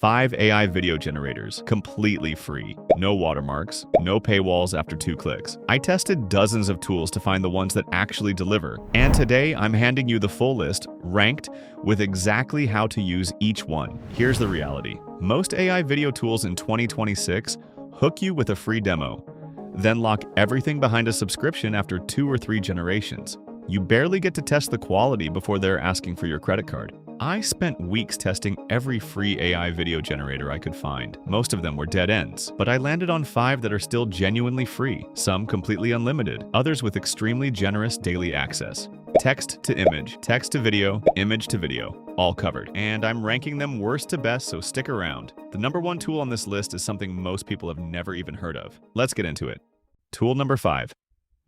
5 AI video generators, completely free. No watermarks, no paywalls after 2 clicks. I tested dozens of tools to find the ones that actually deliver, and today I'm handing you the full list, ranked, with exactly how to use each one. Here's the reality. Most AI video tools in 2026 hook you with a free demo, then lock everything behind a subscription after 2 or 3 generations. You barely get to test the quality before they're asking for your credit card. I spent weeks testing every free AI video generator I could find. Most of them were dead ends, but I landed on 5 that are still genuinely free, some completely unlimited, others with extremely generous daily access. Text to image, text to video, image to video, all covered. And I'm ranking them worst to best, so stick around. The #1 tool on this list is something most people have never even heard of. Let's get into it. Tool number 5.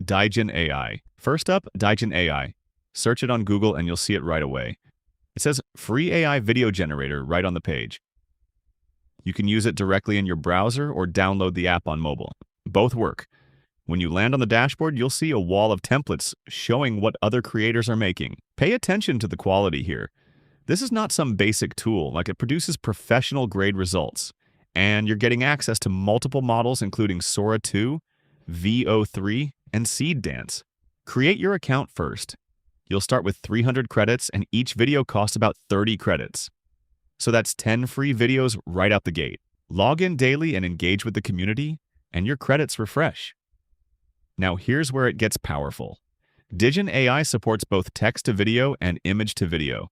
Digen AI. First up, Digen AI. Search it on Google and you'll see it right away. It says free AI video generator right on the page. You can use it directly in your browser or download the app on mobile. Both work. When you land on the dashboard, you'll see a wall of templates showing what other creators are making. Pay attention to the quality here. This is not some basic tool, like it produces professional-grade results. And you're getting access to multiple models including Sora 2, VO3, and Seed Dance. Create your account first. You'll start with 300 credits, and each video costs about 30 credits. So that's 10 free videos right out the gate. Log in daily and engage with the community, and your credits refresh. Now here's where it gets powerful. Digen AI supports both text-to-video and image-to-video.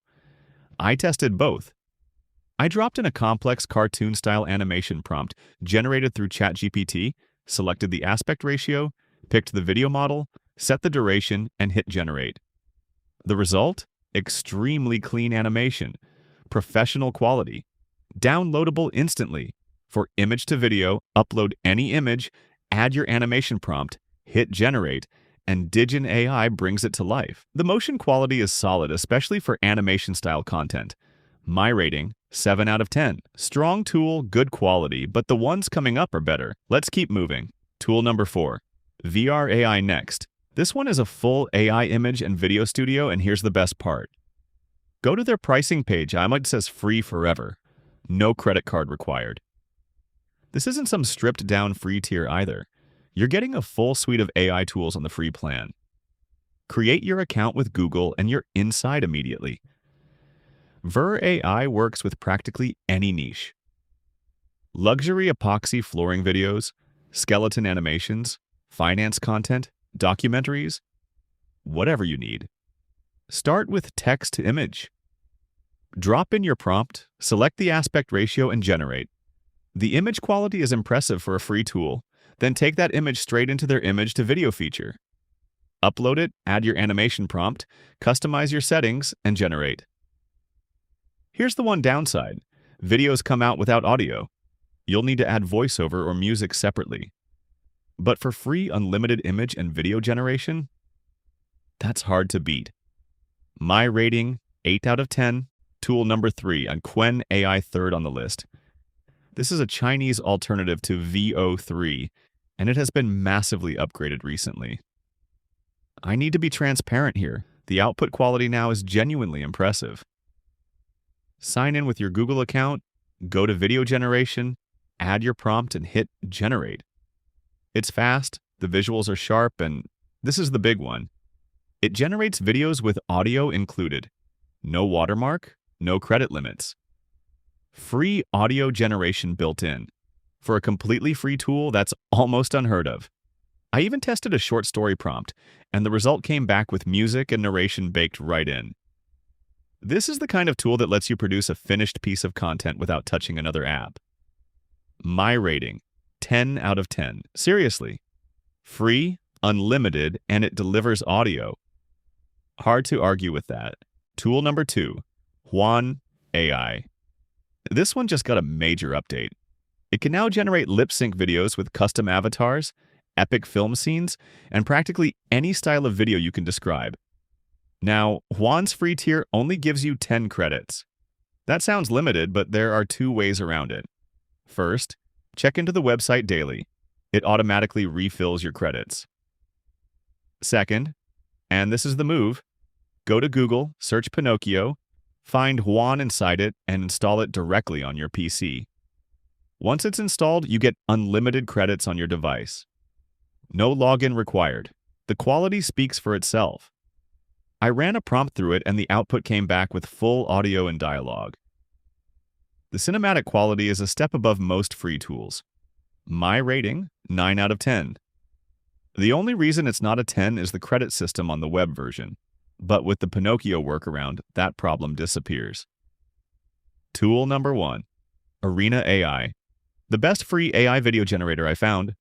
I tested both. I dropped in a complex cartoon-style animation prompt generated through ChatGPT, selected the aspect ratio, picked the video model, set the duration, and hit generate. The result? Extremely clean animation, professional quality, downloadable instantly. For image to video, upload any image, add your animation prompt, hit generate, and Digen AI brings it to life. The motion quality is solid, especially for animation-style content. My rating, 7 out of 10. Strong tool, good quality, but the ones coming up are better. Let's keep moving. Tool number 4. Vera AI next. This one is a full AI image and video studio, and here's the best part. Go to their pricing page. It says free forever. No credit card required. This isn't some stripped-down free tier either. You're getting a full suite of AI tools on the free plan. Create your account with Google and you're inside immediately. Vera AI works with practically any niche. Luxury epoxy flooring videos, skeleton animations, finance content, documentaries, whatever you need. Start with text to image. Drop in your prompt, select the aspect ratio, and generate. The image quality is impressive for a free tool. Then take that image straight into their image to video feature. Upload it, add your animation prompt, customize your settings, and generate. Here's the one downside. Videos come out without audio. You'll need to add voiceover or music separately. But for free unlimited image and video generation, that's hard to beat. My rating, 8 out of 10. Tool number 3, and Quen AI third on the list. This is a Chinese alternative to VO3, and it has been massively upgraded recently. I need to be transparent here. The output quality now is genuinely impressive. Sign in with your Google account, go to video generation, add your prompt, and hit generate. It's fast, the visuals are sharp, and this is the big one. It generates videos with audio included. No watermark, no credit limits. Free audio generation built in. For a completely free tool, that's almost unheard of. I even tested a short story prompt, and the result came back with music and narration baked right in. This is the kind of tool that lets you produce a finished piece of content without touching another app. My rating, 10 out of 10. Seriously. Free, unlimited, and it delivers audio. Hard to argue with that. Tool number 2, Juan AI. This one just got a major update. It can now generate lip-sync videos with custom avatars, epic film scenes, and practically any style of video you can describe. Now, Juan's free tier only gives you 10 credits. That sounds limited, but there are 2 ways around it. First, check into the website daily. It automatically refills your credits. Second, and this is the move, go to Google, search Pinocchio, Find Juan inside it and install it directly on your PC. Once it's installed, you get unlimited credits on your device. No login required. The quality speaks for itself. I ran a prompt through it and the output came back with full audio and dialogue. The cinematic quality is a step above most free tools. My rating, 9 out of 10. The only reason it's not a 10 is the credit system on the web version. But with the Pinocchio workaround, that problem disappears. Tool number 1. Arena AI. The best free AI video generator I found,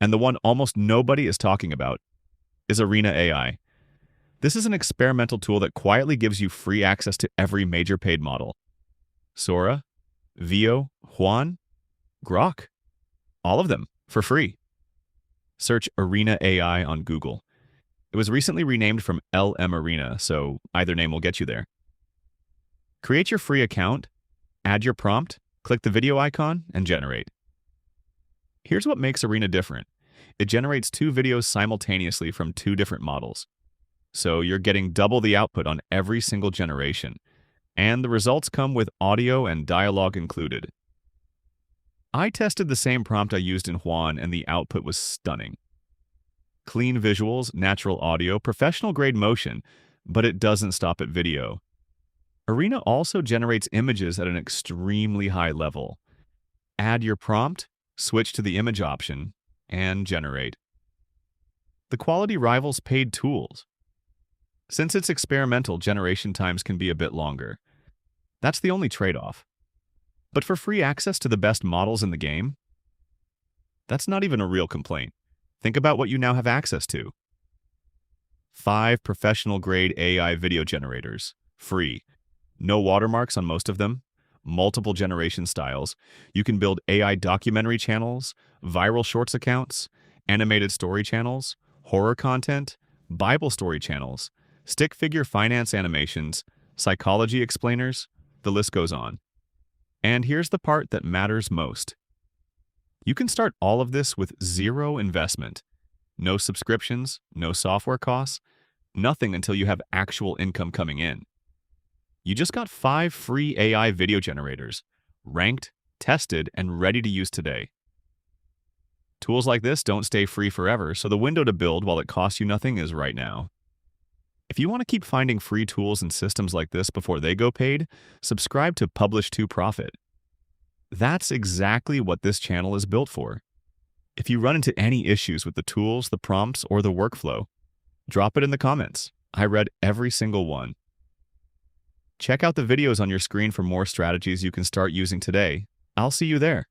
and the one almost nobody is talking about, is Arena AI. This is an experimental tool that quietly gives you free access to every major paid model. Sora, Vio, Juan, Grok. All of them, for free. Search Arena AI on Google. It was recently renamed from LM Arena, so either name will get you there. Create your free account, add your prompt, click the video icon, and generate. Here's what makes Arena different. It generates 2 videos simultaneously from 2 different models. So you're getting double the output on every single generation. And the results come with audio and dialogue included. I tested the same prompt I used in Juan and the output was stunning. Clean visuals, natural audio, professional-grade motion, but it doesn't stop at video. Arena also generates images at an extremely high level. Add your prompt, switch to the image option, and generate. The quality rivals paid tools. Since it's experimental, generation times can be a bit longer. That's the only trade-off. But for free access to the best models in the game, that's not even a real complaint. Think about what you now have access to. 5 professional-grade AI video generators, free. No watermarks on most of them, multiple generation styles. You can build AI documentary channels, viral shorts accounts, animated story channels, horror content, Bible story channels, stick figure finance animations, psychology explainers, the list goes on. And here's the part that matters most. You can start all of this with 0 investment. No subscriptions, no software costs, nothing until you have actual income coming in. You just got 5 free AI video generators, ranked, tested, and ready to use today. Tools like this don't stay free forever, so the window to build while it costs you nothing is right now. If you want to keep finding free tools and systems like this before they go paid, subscribe to Publish to Profit. That's exactly what this channel is built for. If you run into any issues with the tools, the prompts, or the workflow, drop it in the comments. I read every single one. Check out the videos on your screen for more strategies you can start using today. I'll see you there.